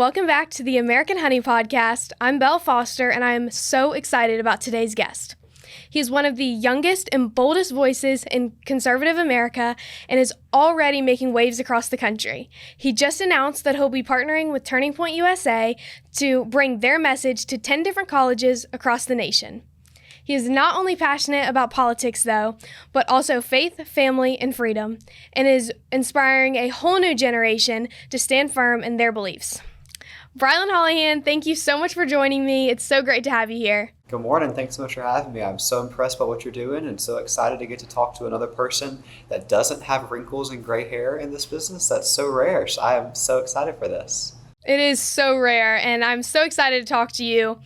Welcome back to the American Honey Podcast. I'm Belle Foster, and I am so excited about today's guest. He is one of the youngest and boldest voices in conservative America and is already making waves across the country. He just announced that he'll be partnering with Turning Point USA to bring their message to 10 different colleges across the nation. He is not only passionate about politics, though, but also faith, family, and freedom, and is inspiring a whole new generation to stand firm in their beliefs. Brilyn Hollyhand, thank you so much for joining me. It's so great to have you here. Good morning. Thanks so much for having me. I'm so impressed by what you're doing and so excited to get to talk to another person that doesn't have wrinkles and gray hair in this business. That's so rare. So I am so excited for this. It is so rare, and I'm so excited to talk to you.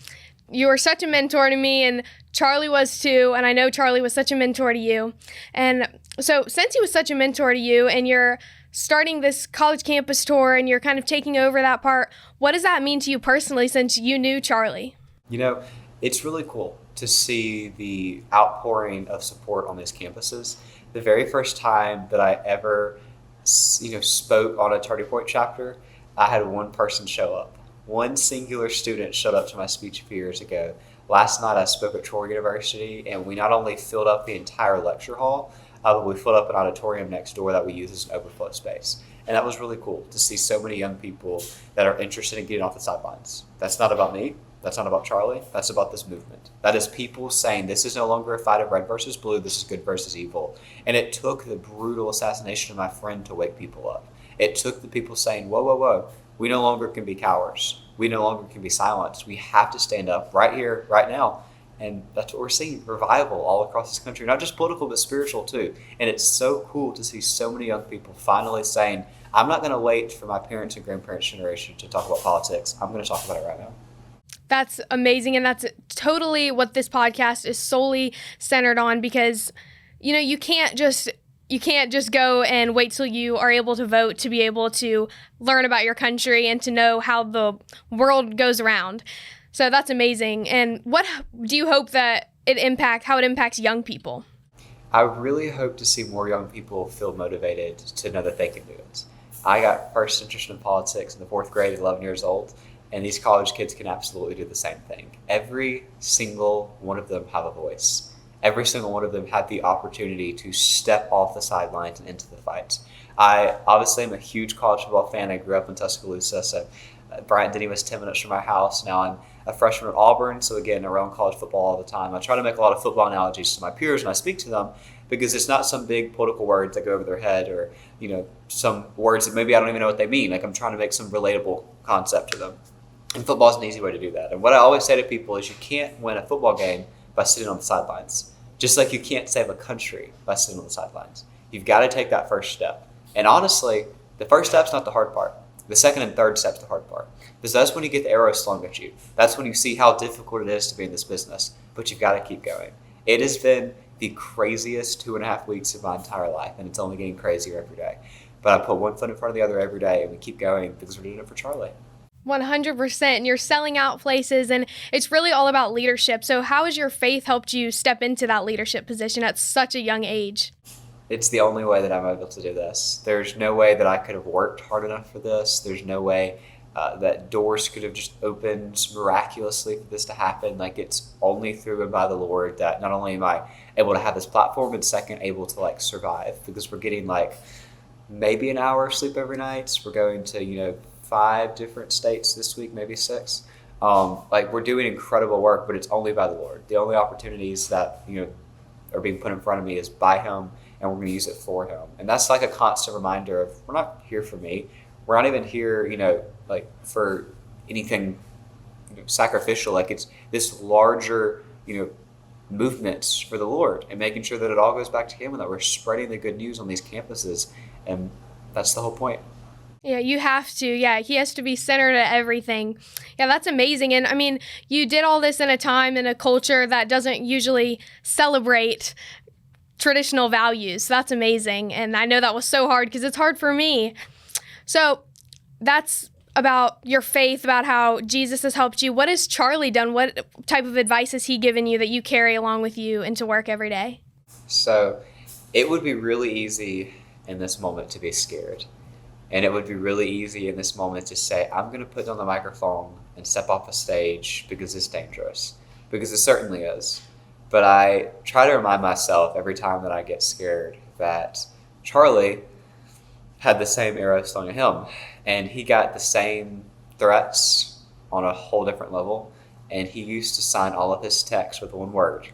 You are such a mentor to me, and Charlie was too, and I know Charlie was such a mentor to you. And so since he was such a mentor to you, and you're starting this college campus tour, and you're kind of taking over that part, what does that mean to you personally since you knew Charlie? You know, it's really cool to see the outpouring of support on these campuses. The very first time that I ever, spoke on a Turning Point chapter, I had one person show up. One singular student showed up to my speech a few years ago. Last night I spoke at Troy University, and we not only filled up the entire lecture hall, but we filled up an auditorium next door that we use as an overflow space. And that was really cool to see so many young people that are interested in getting off the sidelines. That's not about me. That's not about Charlie. That's about this movement. That is people saying this is no longer a fight of red versus blue. This is good versus evil. And it took the brutal assassination of my friend to wake people up. It took the people saying, whoa, whoa, whoa. We no longer can be cowards. We no longer can be silenced. We have to stand up right here, right now. And that's what we're seeing, revival all across this country, not just political, but spiritual too. And it's so cool to see so many young people finally saying, I'm not going to wait for my parents' and grandparents' generation to talk about politics. I'm going to talk about it right now. That's amazing, and that's totally what this podcast is solely centered on, because, you can't just go and wait till you are able to vote to be able to learn about your country and to know how the world goes around. So that's amazing. And what do you hope that how it impacts young people? I really hope to see more young people feel motivated to know that they can do it. I got first interested in politics in the fourth grade at 11 years old, and these college kids can absolutely do the same thing. Every single one of them have a voice. Every single one of them had the opportunity to step off the sidelines and into the fight. I obviously am a huge college football fan. I grew up in Tuscaloosa, so Bryant-Denny was 10 minutes from my house. Now I'm a freshman at Auburn, so again, around college football all the time. I try to make a lot of football analogies to my peers when I speak to them, because it's not some big political words that go over their head, or some words that maybe I don't even know what they mean. Like, I'm trying to make some relatable concept to them. And football is an easy way to do that. And what I always say to people is you can't win a football game by sitting on the sidelines. Just like you can't save a country by sitting on the sidelines. You've got to take that first step. And honestly, the first step's not the hard part. The second and third step's the hard part. Because that's when you get the arrow slung at you. That's when you see how difficult it is to be in this business. But you've got to keep going. It has been the craziest 2.5 weeks of my entire life, and it's only getting crazier every day. But I put one foot in front of the other every day, and we keep going because we're doing it for Charlie. 100%. And you're selling out places, and it's really all about leadership. So how has your faith helped you step into that leadership position at such a young age? It's the only way that I'm able to do this. There's no way that I could have worked hard enough for this. There's no way that doors could have just opened miraculously for this to happen. Like, it's only through and by the Lord that not only am I able to have this platform, but second, able to survive, because we're getting maybe an hour of sleep every night. We're going to, 5 different states this week, maybe 6. We're doing incredible work, but it's only by the Lord. The only opportunities that, are being put in front of me is by Him, and we're going to use it for Him. And that's a constant reminder of, we're not here for me. We're not even here, for anything sacrificial. It's this larger, movements for the Lord, and making sure that it all goes back to Him and that we're spreading the good news on these campuses. And that's the whole point. Yeah, you have to. Yeah, He has to be centered at everything. Yeah, that's amazing. And you did all this in a time and a culture that doesn't usually celebrate traditional values. So that's amazing. And I know that was so hard because it's hard for me. So that's about your faith, about how Jesus has helped you. What has Charlie done? What type of advice has he given you that you carry along with you into work every day? So it would be really easy in this moment to be scared. And it would be really easy in this moment to say, I'm going to put down the microphone and step off a stage because it's dangerous, because it certainly is. But I try to remind myself every time that I get scared that Charlie had the same arrows thrown at him, and he got the same threats on a whole different level, and he used to sign all of his texts with one word: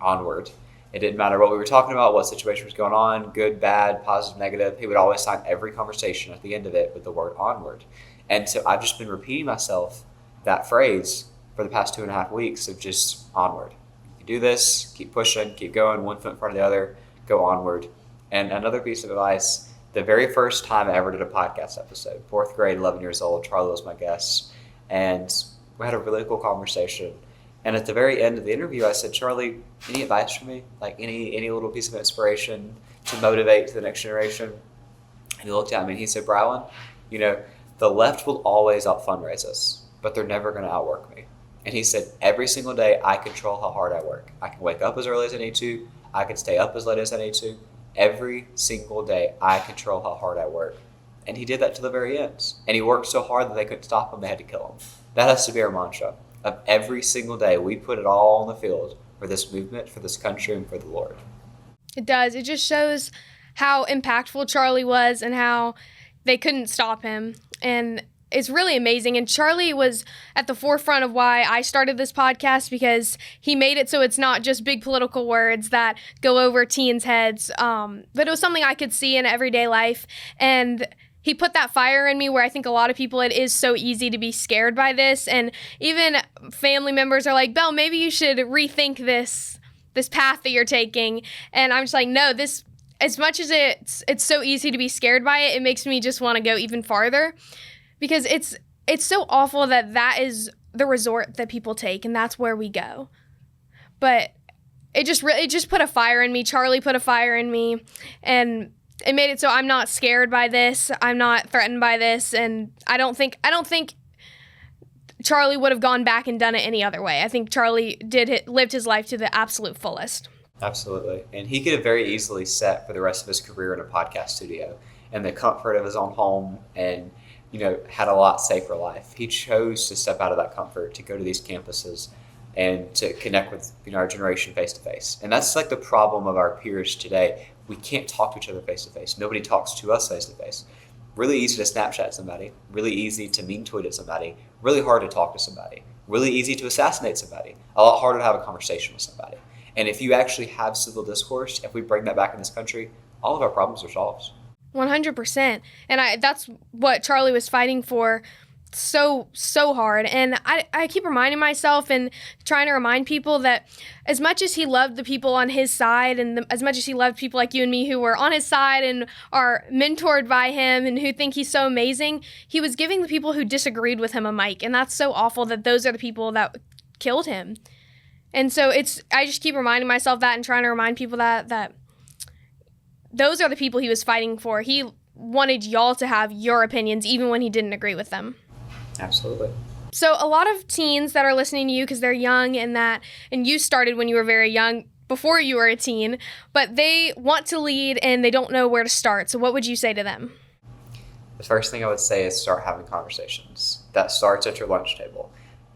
onward. It didn't matter what we were talking about, what situation was going on, good, bad, positive, negative. He would always sign every conversation at the end of it with the word onward. And so I've just been repeating myself that phrase for the past 2.5 weeks of just onward. You do this, keep pushing, keep going, one foot in front of the other, go onward. And another piece of advice, the very first time I ever did a podcast episode, 4th grade, 11 years old, Charlie was my guest, and we had a really cool conversation. And at the very end of the interview, I said, Charlie, any advice for me? Like any little piece of inspiration to motivate to the next generation? And he looked at me and he said, Brilyn, the left will always out-fundraise us, but they're never going to outwork me. And he said, every single day I control how hard I work. I can wake up as early as I need to. I can stay up as late as I need to. Every single day I control how hard I work. And he did that to the very end. And he worked so hard that they couldn't stop him. They had to kill him. That has to be our mantra. Of every single day, we put it all on the field for this movement, for this country, and for the Lord. It does. It just shows how impactful Charlie was and how they couldn't stop him. And it's really amazing. And Charlie was at the forefront of why I started this podcast, because he made it so it's not just big political words that go over teens' heads, but it was something I could see in everyday life. And he put that fire in me where I think a lot of people, it is so easy to be scared by this. And even family members are like, Belle, maybe you should rethink this path that you're taking. And I'm just like, no, this, as much as it's so easy to be scared by it, it makes me just want to go even farther, because it's so awful that is the resort that people take, and that's where we go. But it just put a fire in me. Charlie put a fire in me, and it made it so I'm not scared by this. I'm not threatened by this, and I don't think Charlie would have gone back and done it any other way. I think Charlie lived his life to the absolute fullest. Absolutely. And he could have very easily sat for the rest of his career in a podcast studio in the comfort of his own home and, had a lot safer life. He chose to step out of that comfort, to go to these campuses and to connect with, our generation face to face. And that's like the problem of our peers today. We can't talk to each other face to face. Nobody talks to us face to face. Really easy to Snapchat somebody, really easy to meme tweet at somebody, really hard to talk to somebody, really easy to assassinate somebody, a lot harder to have a conversation with somebody. And if you actually have civil discourse, if we bring that back in this country, all of our problems are solved. 100%. And that's what Charlie was fighting for so hard. And I keep reminding myself and trying to remind people that as much as he loved the people on his side, and as much as he loved people like you and me who were on his side and are mentored by him and who think he's so amazing, he was giving the people who disagreed with him a mic. And that's so awful that those are the people that killed him. And so I just keep reminding myself that and trying to remind people that those are the people he was fighting for. He wanted y'all to have your opinions even when he didn't agree with them. Absolutely. So a lot of teens that are listening to you because they're young and you started when you were very young, before you were a teen, but they want to lead and they don't know where to start. So what would you say to them? The first thing I would say is start having conversations. That starts at your lunch table.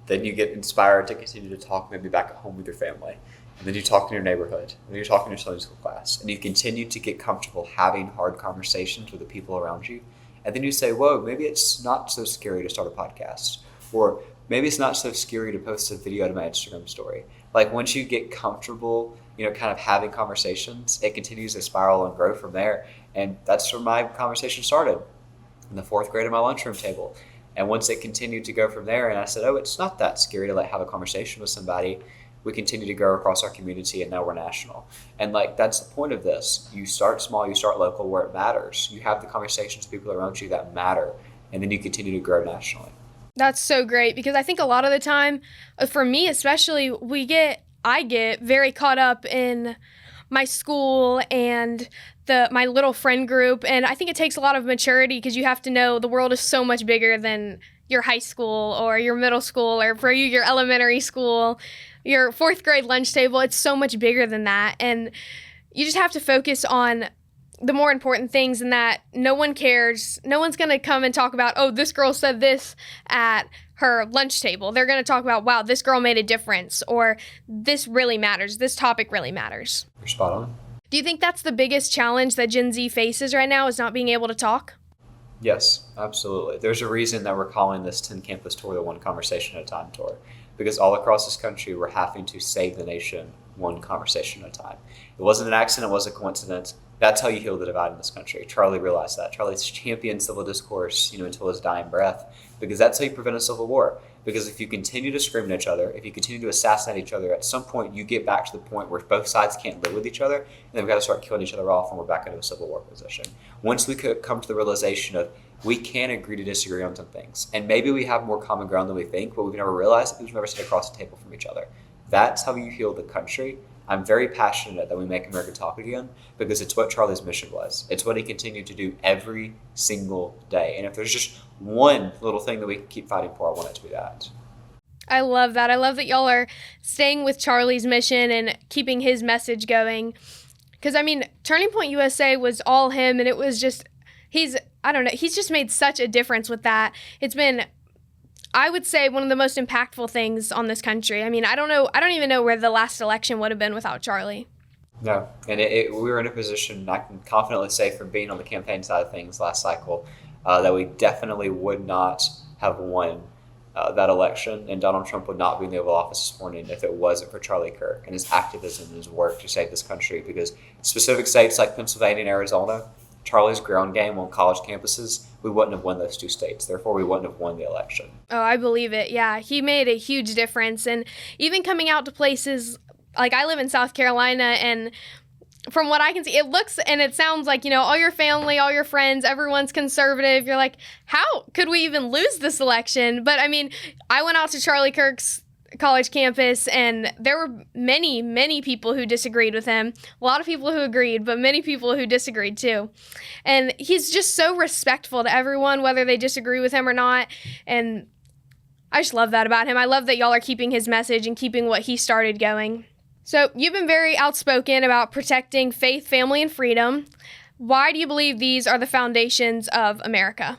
Then you get inspired to continue to talk maybe back at home with your family. And then you talk in your neighborhood. And then you talk in your Sunday school class. And you continue to get comfortable having hard conversations with the people around you. And then you say, whoa, maybe it's not so scary to start a podcast. Or maybe it's not so scary to post a video to my Instagram story. Like once you get comfortable, kind of having conversations, it continues to spiral and grow from there. And that's where my conversation started, in the 4th grade at my lunchroom table. And once it continued to go from there, and I said, oh, it's not that scary to have a conversation with somebody, we continue to grow across our community, and now we're national. And that's the point of this. You start small, you start local where it matters. You have the conversations with people around you that matter, and then you continue to grow nationally. That's so great, because I think a lot of the time, for me especially, I get very caught up in my school and my little friend group, and I think it takes a lot of maturity because you have to know the world is so much bigger than your high school or your middle school, or for you, your elementary school, your 4th grade lunch table. It's so much bigger than that, and you just have to focus on the more important things, and that no one cares. No one's going to come and talk about, oh, this girl said this at her lunch table. They're going to talk about, wow, this girl made a difference, or this really matters. This topic really matters. You're spot on. Do you think that's the biggest challenge that Gen Z faces right now, is not being able to talk? Yes, absolutely. There's a reason that we're calling this 10 Campus Tour the One Conversation at a Time Tour, because all across this country, we're having to save the nation one conversation at a time. It wasn't an accident, it wasn't a coincidence. That's how you heal the divide in this country. Charlie realized that. Charlie's championed civil discourse, until his dying breath, because that's how you prevent a civil war. Because if you continue to scream at each other, if you continue to assassinate each other, at some point you get back to the point where both sides can't live with each other, and then we've got to start killing each other off, and we're back into a civil war position. Once we could come to the realization of we can agree to disagree on some things, and maybe we have more common ground than we think, but we've never realized it because we've never sat across the table from each other. That's how you heal the country. I'm very passionate that we make America talk again, because it's what Charlie's mission was. It's what he continued to do every single day. And if there's just one little thing that we can keep fighting for, I want it to be that. I love that. I love that y'all are staying with Charlie's mission and keeping his message going. Because, Turning Point USA was all him, and it was just, he's just made such a difference with that. It's been, I would say, one of the most impactful things on this country. I don't even know where the last election would have been without Charlie. No, and we were in a position, I can confidently say from being on the campaign side of things last cycle, that we definitely would not have won that election, and Donald Trump would not be in the Oval Office this morning if it wasn't for Charlie Kirk and his activism and his work to save this country. Because specific states like Pennsylvania and Arizona, Charlie's ground game on college campuses, we wouldn't have won those two states. Therefore, we wouldn't have won the election. Oh, I believe it. Yeah, he made a huge difference. And even coming out to places, like I live in South Carolina, and from what I can see, it looks and it sounds like, all your family, all your friends, everyone's conservative. You're like, how could we even lose this election? But I went out to Charlie Kirk's college campus, and there were many, many people who disagreed with him. A lot of people who agreed, but many people who disagreed too. And he's just so respectful to everyone, whether they disagree with him or not. And I just love that about him. I love that y'all are keeping his message and keeping what he started going. So you've been very outspoken about protecting faith, family, and freedom. Why do you believe these are the foundations of America?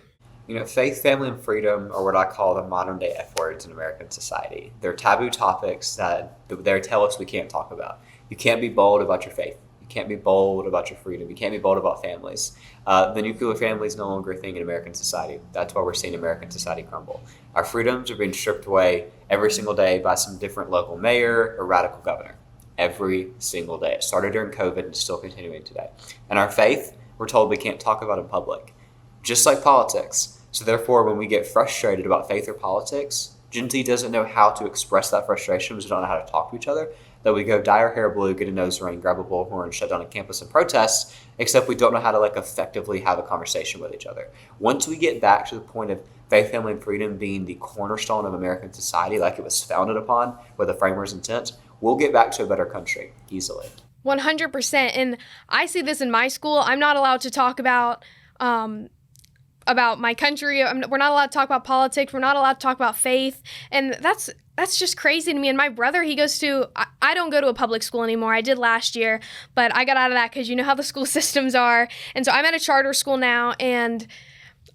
Faith, family, and freedom are what I call the modern day F words in American society. They're taboo topics that they tell us we can't talk about. You can't be bold about your faith. You can't be bold about your freedom. You can't be bold about families. The nuclear family is no longer a thing in American society. That's why we're seeing American society crumble. Our freedoms are being stripped away every single day by some different local mayor or radical governor. Every single day. It started during COVID and is still continuing today. And our faith, we're told we can't talk about in public. Just like politics. So therefore, when we get frustrated about faith or politics, Gen Z doesn't know how to express that frustration because we don't know how to talk to each other. That we go dye our hair blue, get a nose ring, grab a bullhorn, shut down a campus and protest, except we don't know how to effectively have a conversation with each other. Once we get back to the point of faith, family, and freedom being the cornerstone of American society like it was founded upon with the framers' intent, we'll get back to a better country easily. 100%. And I see this in my school. I'm not allowed to talk about my country. We're not allowed to talk about politics. We're not allowed to talk about faith. And that's just crazy to me. And my brother, he goes to, I don't go to a public school anymore. I did last year, but I got out of that because you know how the school systems are. And so I'm at a charter school now. And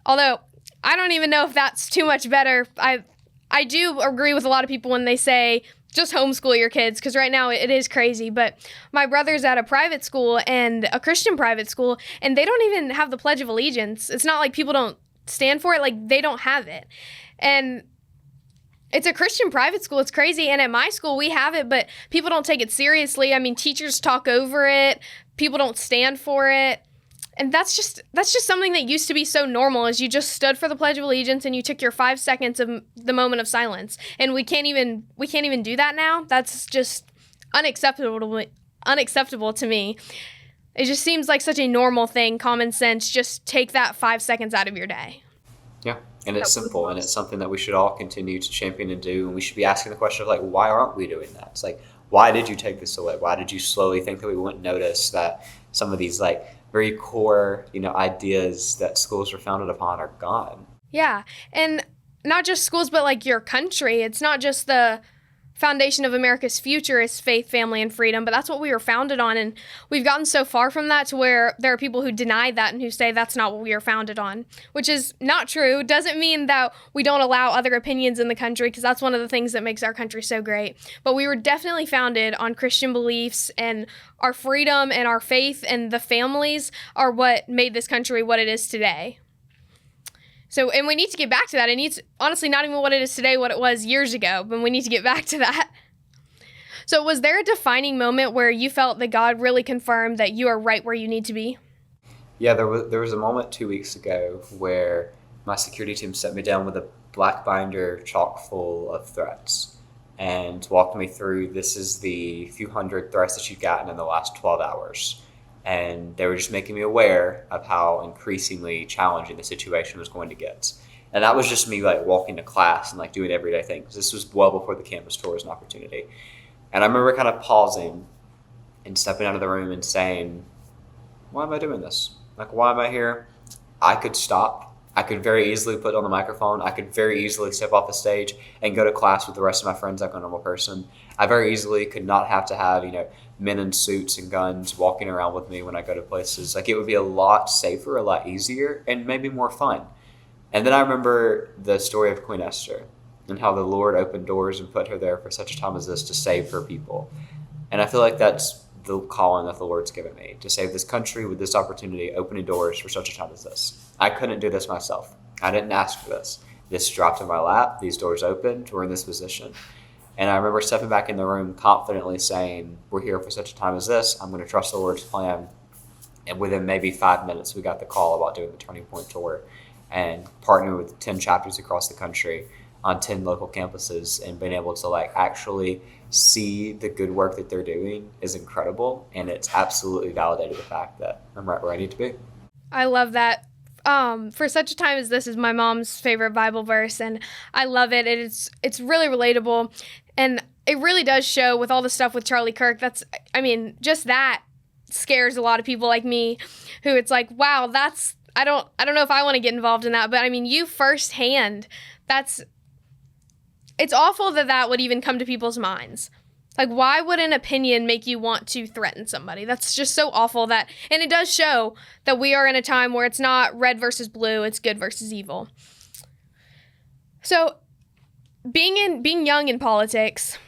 although I don't even know if that's too much better, I do agree with a lot of people when they say, just homeschool your kids, because right now it is crazy. But my brother's at a private school, and a Christian private school, and they don't even have the Pledge of Allegiance. It's not like people don't stand for it. They don't have it. And it's a Christian private school. It's crazy. And at my school, we have it, but people don't take it seriously. Teachers talk over it. People don't stand for it. And that's just something that used to be so normal, is you just stood for the Pledge of Allegiance and you took your 5 seconds of the moment of silence. And we can't even do that now. That's just unacceptable to me. It just seems like such a normal thing, common sense. Just take that 5 seconds out of your day. Yeah, and it's simple, and it's something that we should all continue to champion and do. And we should be asking the question of why aren't we doing that? It's why did you take this away? Why did you slowly think that we wouldn't notice that some of these very core, ideas that schools were founded upon are gone? Yeah, and not just schools, but your country. It's not just the foundation of America's future is faith, family, and freedom, but that's what we were founded on. And we've gotten so far from that to where there are people who deny that and who say that's not what we are founded on, which is not true. Doesn't mean that we don't allow other opinions in the country, because that's one of the things that makes our country so great. But we were definitely founded on Christian beliefs, and our freedom and our faith and the families are what made this country what it is today. So, and we need to get back to that. It needs, honestly, not even what it is today, what it was years ago, but we need to get back to that. So was there a defining moment where you felt that God really confirmed that you are right where you need to be? Yeah, there was a moment 2 weeks ago where my security team set me down with a black binder chock full of threats and walked me through, this is the few hundred threats that you've gotten in the last 12 hours. And they were just making me aware of how increasingly challenging the situation was going to get. And that was just me like walking to class and like doing everyday things. This was well before the campus tour was an opportunity. And I remember kind of pausing and stepping out of the room and saying, why am I doing this? Like, why am I here? I could stop. I could very easily put on the microphone. I could very easily step off the stage and go to class with the rest of my friends like a normal person. I very easily could not have to have, men in suits and guns walking around with me when I go to places. Like, it would be a lot safer, a lot easier, and maybe more fun. And then I remember the story of Queen Esther and how the Lord opened doors and put her there for such a time as this to save her people. And I feel like that's the calling that the Lord's given me, to save this country with this opportunity, opening doors for such a time as this. I couldn't do this myself. I didn't ask for this. This dropped in my lap. These doors opened. We're in this position. And I remember stepping back in the room confidently saying, we're here for such a time as this. I'm going to trust the Lord's plan. And within maybe 5 minutes, we got the call about doing the Turning Point Tour and partnering with 10 chapters across the country on 10 local campuses, and being able to like actually see the good work that they're doing is incredible. And it's absolutely validated the fact that I'm right where I need to be. I love that. For such a time as this is my mom's favorite Bible verse, and I love it. It's really relatable, and it really does show with all the stuff with Charlie Kirk. Just that scares a lot of people like me, who it's like, wow, I don't know if I want to get involved in that, but you firsthand, it's awful that would even come to people's minds. Like, why would an opinion make you want to threaten somebody? That's just so awful and it does show that we are in a time where it's not red versus blue, it's good versus evil. So, being young in politics,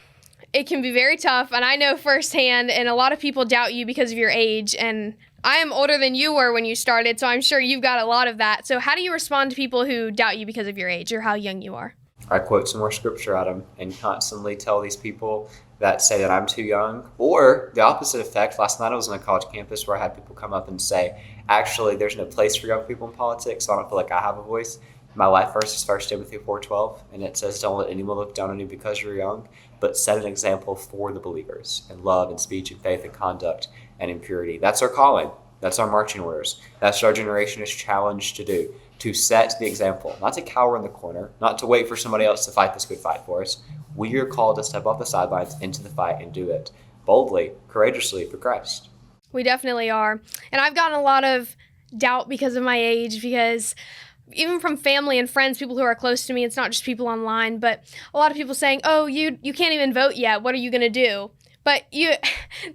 it can be very tough, and I know firsthand, and a lot of people doubt you because of your age, and I am older than you were when you started, so I'm sure you've got a lot of that. So how do you respond to people who doubt you because of your age or how young you are? I quote some more scripture at them and constantly tell these people that say that I'm too young, or the opposite effect. Last night I was on a college campus where I had people come up and say, actually, there's no place for young people in politics, so I don't feel like I have a voice. My life verse is 1 Timothy 4:12, and it says, don't let anyone look down on you because you're young, but set an example for the believers in love and speech and faith and conduct and in purity. That's our calling. That's our marching orders. That's what our generation is challenged to do, to set the example, not to cower in the corner, not to wait for somebody else to fight this good fight for us. We are called to step off the sidelines into the fight and do it boldly, courageously for Christ. We definitely are. And I've gotten a lot of doubt because of my age, because even from family and friends, people who are close to me, it's not just people online, but a lot of people saying, oh, you can't even vote yet. What are you going to do? But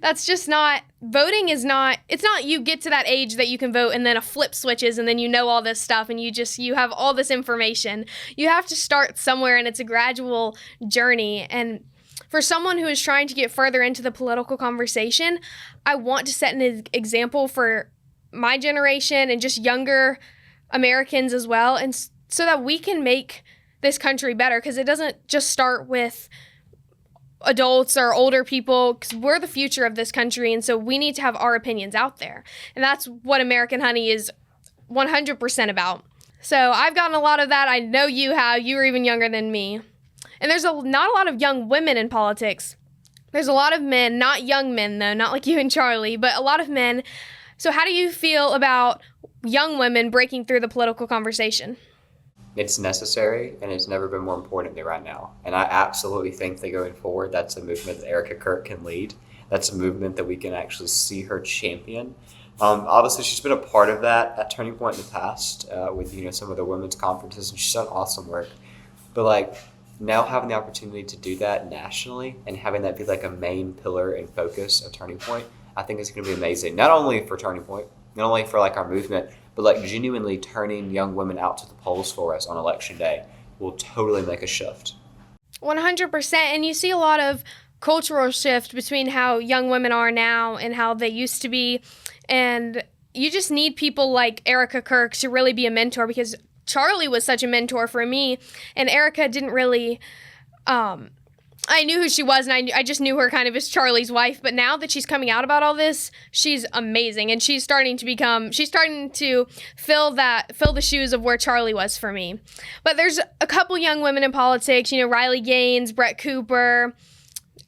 that's just not, voting is not, it's not you get to that age that you can vote and then a flip switches and then you know all this stuff and you have all this information. You have to start somewhere, and it's a gradual journey. And for someone who is trying to get further into the political conversation, I want to set an example for my generation and just younger Americans as well, and so that we can make this country better, because it doesn't just start with adults or older people, because we're the future of this country, and so we need to have our opinions out there. And that's what American Honey is 100% about. So I've gotten a lot of that. I know you have. You were even younger than me. And there's not a lot of young women in politics. There's a lot of men, not young men though, not like you and Charlie, but a lot of men. So how do you feel about young women breaking through the political conversation? It's necessary, and it's never been more important than right now. And I absolutely think that going forward, that's a movement that Erica Kirk can lead. That's a movement that we can actually see her champion. Obviously, she's been a part of that at Turning Point in the past with some of the women's conferences, and she's done awesome work. But now having the opportunity to do that nationally and having that be like a main pillar and focus of Turning Point, I think is going to be amazing. Not only for Turning Point, not only for like our movement, but like genuinely turning young women out to the polls for us on election day will totally make a shift. 100%. And you see a lot of cultural shift between how young women are now and how they used to be. And you just need people like Erica Kirk to really be a mentor, because Charlie was such a mentor for me, and Erica didn't really, I knew who she was, and I just knew her kind of as Charlie's wife, but now that she's coming out about all this, she's amazing, and she's starting to fill the shoes of where Charlie was for me. But there's a couple young women in politics, Riley Gaines, Brett Cooper,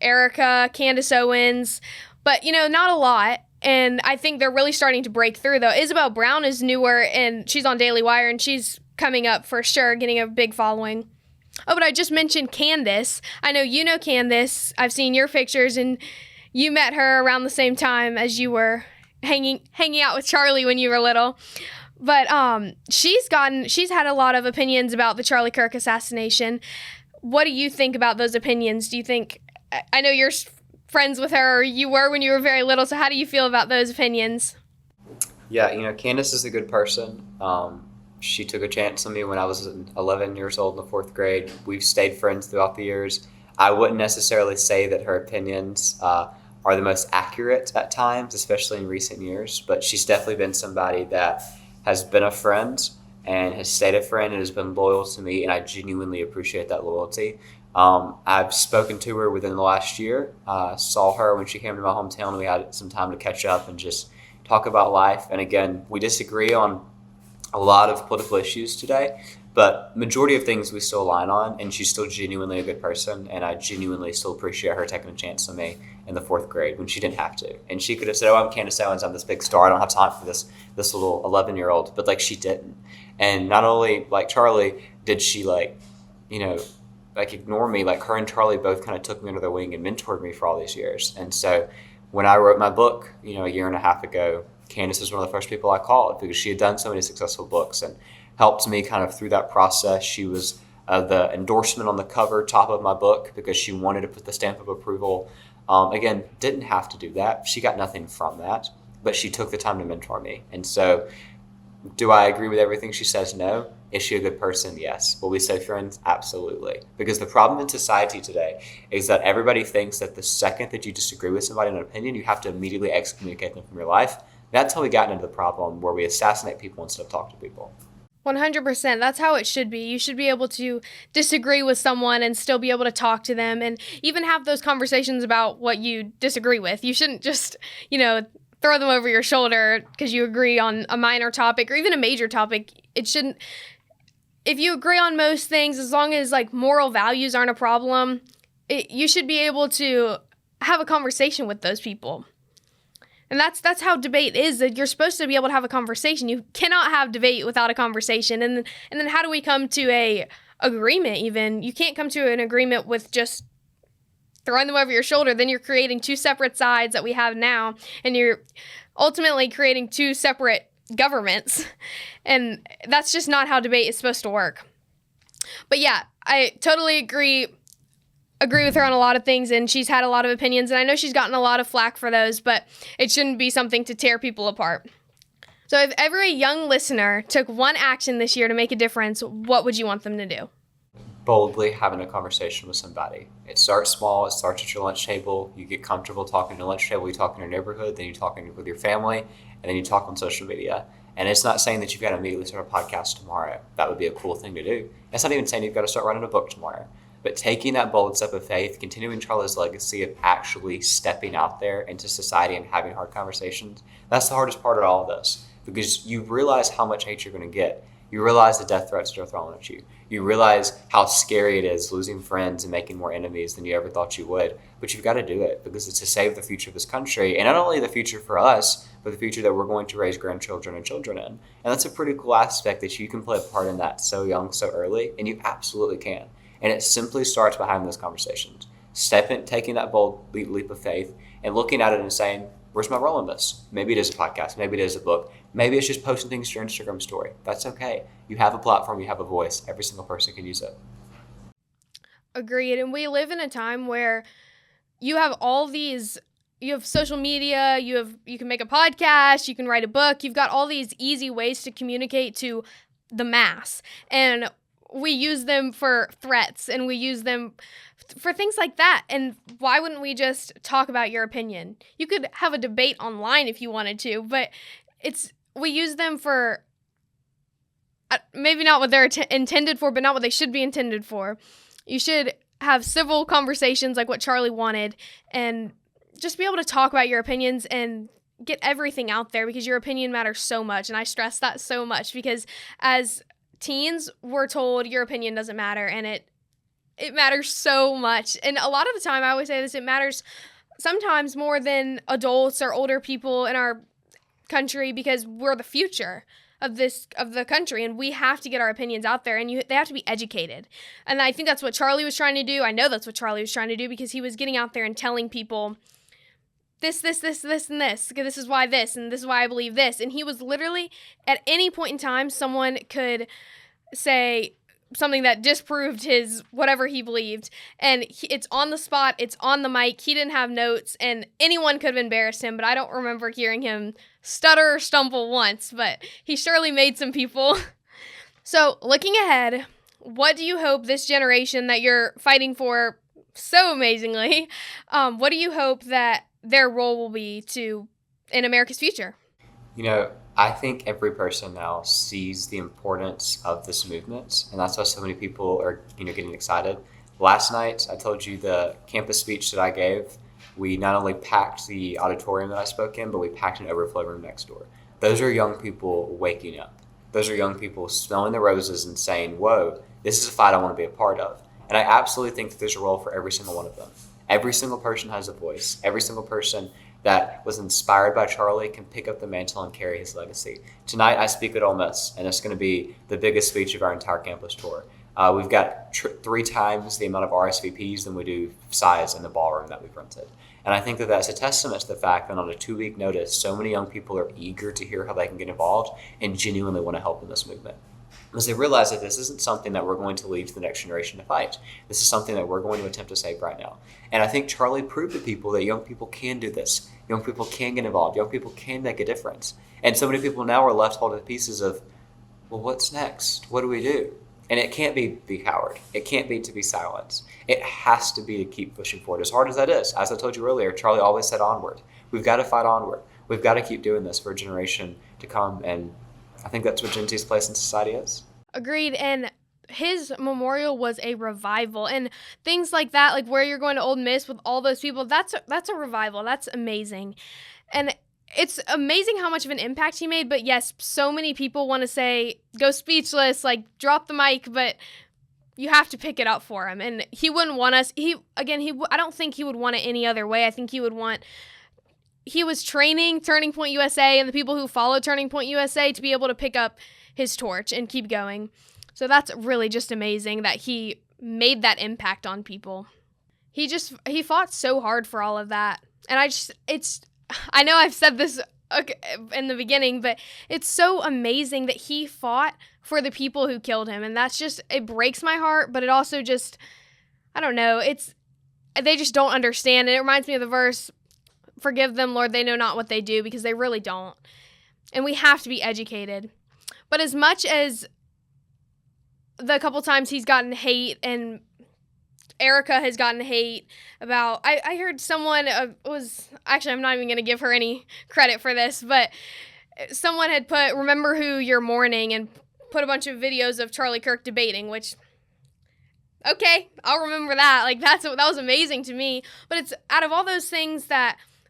Erica, Candace Owens, but, not a lot. And I think they're really starting to break through, though. Isabel Brown is newer, and she's on Daily Wire, and she's coming up for sure, getting a big following. Oh, but I just mentioned Candace. I know you know Candace. I've seen your pictures, and you met her around the same time as you were hanging out with Charlie when you were little. But she's had a lot of opinions about the Charlie Kirk assassination. What do you think about those opinions? Do you think, I know you're friends with her, or you were when you were very little, so how do you feel about those opinions? Yeah, Candace is a good person. She took a chance on me when I was 11 years old in the 4th grade. We've stayed friends throughout the years. I wouldn't necessarily say that her opinions are the most accurate at times, especially in recent years, but she's definitely been somebody that has been a friend and has stayed a friend and has been loyal to me, and I genuinely appreciate that loyalty. I've spoken to her within the last year. Saw her when she came to my hometown, and we had some time to catch up and just talk about life. And again, we disagree on a lot of political issues today, but majority of things we still align on, and she's still genuinely a good person, and I genuinely still appreciate her taking a chance on me in the 4th grade when she didn't have to. And she could have said, I'm Candace Owens, I'm this big star, I don't have time for this little 11-year-old, but she didn't. And not only like Charlie did she ignore me, her and Charlie both kind of took me under their wing and mentored me for all these years. And so when I wrote my book, a year and a half ago, Candace was one of the first people I called because she had done so many successful books and helped me kind of through that process. She was the endorsement on the cover top of my book because she wanted to put the stamp of approval. Again, didn't have to do that. She got nothing from that, but she took the time to mentor me. And so do I agree with everything she says? No. Is she a good person? Yes. Will we stay friends? Absolutely. Because the problem in society today is that everybody thinks that the second that you disagree with somebody on an opinion, you have to immediately excommunicate them from your life. That's how we got into the problem where we assassinate people instead of talk to people. 100%. That's how it should be. You should be able to disagree with someone and still be able to talk to them and even have those conversations about what you disagree with. You shouldn't just, throw them over your shoulder because you agree on a minor topic or even a major topic. It shouldn't. If you agree on most things, as long as moral values aren't a problem, you should be able to have a conversation with those people. And that's how debate is, that you're supposed to be able to have a conversation. You cannot have debate without a conversation. And then how do we come to a agreement even? You can't come to an agreement with just throwing them over your shoulder. Then you're creating two separate sides that we have now, and you're ultimately creating two separate governments. And that's just not how debate is supposed to work. But yeah, I totally agree with her on a lot of things, and she's had a lot of opinions, and I know she's gotten a lot of flack for those, but it shouldn't be something to tear people apart. So if every young listener took one action this year to make a difference, what would you want them to do? Boldly having a conversation with somebody. It starts small. It starts at your lunch table. You get comfortable talking at your lunch table. You talk in your neighborhood. Then you talk with your family. And then you talk on social media. And it's not saying that you've got to immediately start a podcast tomorrow. That would be a cool thing to do. It's not even saying you've got to start writing a book tomorrow. But taking that bold step of faith, continuing Charlie's legacy of actually stepping out there into society and having hard conversations, that's the hardest part of all of this. Because you realize how much hate you're going to get. You realize the death threats that are thrown at you. You realize how scary it is losing friends and making more enemies than you ever thought you would. But you've got to do it because it's to save the future of this country. And not only the future for us, but the future that we're going to raise grandchildren and children in. And that's a pretty cool aspect that you can play a part in that so young, so early. And you absolutely can. And it simply starts by having those conversations. Taking that bold leap of faith and looking at it and saying, where's my role in this? Maybe it is a podcast. Maybe it is a book. Maybe it's just posting things to your Instagram story. That's okay. You have a platform. You have a voice. Every single person can use it. Agreed. And we live in a time where you have you have social media, you can make a podcast, you can write a book, you've got all these easy ways to communicate to the mass. And we use them for threats, and we use them for things like that. And why wouldn't we just talk about your opinion? You could have a debate online if you wanted to, but we use them for maybe not what they're intended for, but not what they should be intended for. You should have civil conversations like what Charlie wanted, and just be able to talk about your opinions and get everything out there, because your opinion matters so much. And I stress that so much, because as teens, we're told your opinion doesn't matter, and it matters so much. And a lot of the time, I always say this, it matters sometimes more than adults or older people in our country, because we're the future of the country, and we have to get our opinions out there, and they have to be educated. And I think that's what Charlie was trying to do. I know that's what Charlie was trying to do, because he was getting out there and telling people this, and this. This is why this, and this is why I believe this. And he was literally, at any point in time, someone could say something that disproved his whatever he believed, and it's on the spot, it's on the mic. He didn't have notes, and anyone could have embarrassed him, but I don't remember hearing him stutter or stumble once, but he surely made some people. So looking ahead, what do you hope this generation that you're fighting for so amazingly, what do you hope that their role will be in America's future? I think every person now sees the importance of this movement, and that's why so many people are, getting excited. Last night, I told you the campus speech that I gave, we not only packed the auditorium that I spoke in, but we packed an overflow room next door. Those are young people waking up. Those are young people smelling the roses and saying, whoa, this is a fight I want to be a part of. And I absolutely think that there's a role for every single one of them. Every single person has a voice. Every single person that was inspired by Charlie can pick up the mantle and carry his legacy. Tonight, I speak at Ole Miss, and it's going to be the biggest speech of our entire campus tour. We've got 3 times the amount of RSVPs than we do size in the ballroom that we've rented. And I think that that's a testament to the fact that on a 2-week notice, so many young people are eager to hear how they can get involved and genuinely want to help in this movement. Because they realize that this isn't something that we're going to leave to the next generation to fight. This is something that we're going to attempt to save right now. And I think Charlie proved to people that young people can do this. Young people can get involved. Young people can make a difference. And so many people now are left holding pieces of, well, what's next? What do we do? And it can't be coward. It can't be to be silenced. It has to be to keep pushing forward. As hard as that is, as I told you earlier, Charlie always said onward. We've got to fight onward. We've got to keep doing this for a generation to come. And I think that's what Gen Z's place in society is. Agreed. And his memorial was a revival, and things like that, like where you're going to Ole Miss with all those people, that's a revival. That's amazing. And it's amazing how much of an impact he made. But yes, so many people want to say, go speechless, like drop the mic, but you have to pick it up for him. And he wouldn't want us, I don't think he would want it any other way. I think he was training Turning Point USA and the people who follow Turning Point USA to be able to pick up his torch and keep going. So that's really just amazing that he made that impact on people. He fought so hard for all of that. And I know I've said this in the beginning, but it's so amazing that he fought for the people who killed him. And it breaks my heart, but it also I don't know, they just don't understand. And it reminds me of the verse, forgive them, Lord, they know not what they do, because they really don't. And we have to be educated. But as much as the couple times he's gotten hate, and Erica has gotten hate about, I heard someone actually, I'm not even going to give her any credit for this, but someone had put, remember who you're mourning, and put a bunch of videos of Charlie Kirk debating, which, okay, I'll remember that. Like, that was amazing to me. But it's out of all those things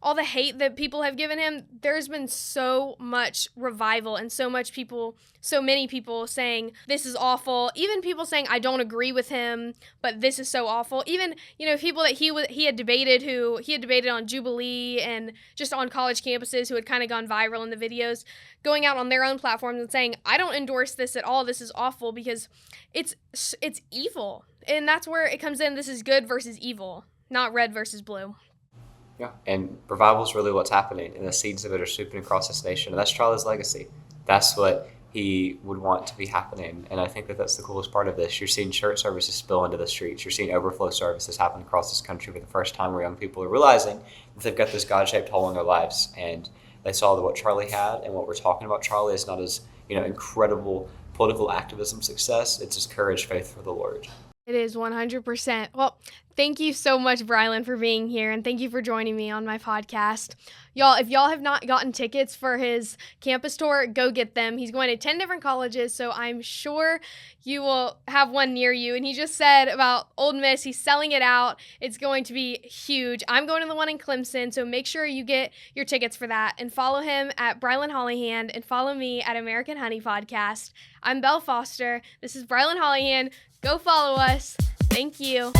all the hate that people have given him, there's been so much revival, and so many people saying this is awful. Even people saying I don't agree with him, but this is so awful. Even, people that he had debated on Jubilee and just on college campuses who had kind of gone viral in the videos, going out on their own platforms and saying, I don't endorse this at all. This is awful, because it's evil. And that's where it comes in. This is good versus evil, not red versus blue. Yeah, and revival is really what's happening, and the seeds of it are sweeping across this nation. And that's Charlie's legacy. That's what he would want to be happening. And I think that that's the coolest part of this. You're seeing church services spill into the streets. You're seeing overflow services happen across this country for the first time, where young people are realizing that they've got this God-shaped hole in their lives. And they saw that what Charlie had and what we're talking about Charlie is not as, incredible political activism success. It's his courage, faith for the Lord. It is 100%. Well, thank you so much, Brilyn, for being here, and thank you for joining me on my podcast. Y'all, if y'all have not gotten tickets for his campus tour, go get them. He's going to 10 different colleges, so I'm sure you will have one near you. And he just said about Ole Miss, he's selling it out. It's going to be huge. I'm going to the one in Clemson, so make sure you get your tickets for that. And follow him at Brilyn Hollyhand, and follow me at American Honey Podcast. I'm Belle Foster. This is Brilyn Hollyhand. Go follow us. Thank you.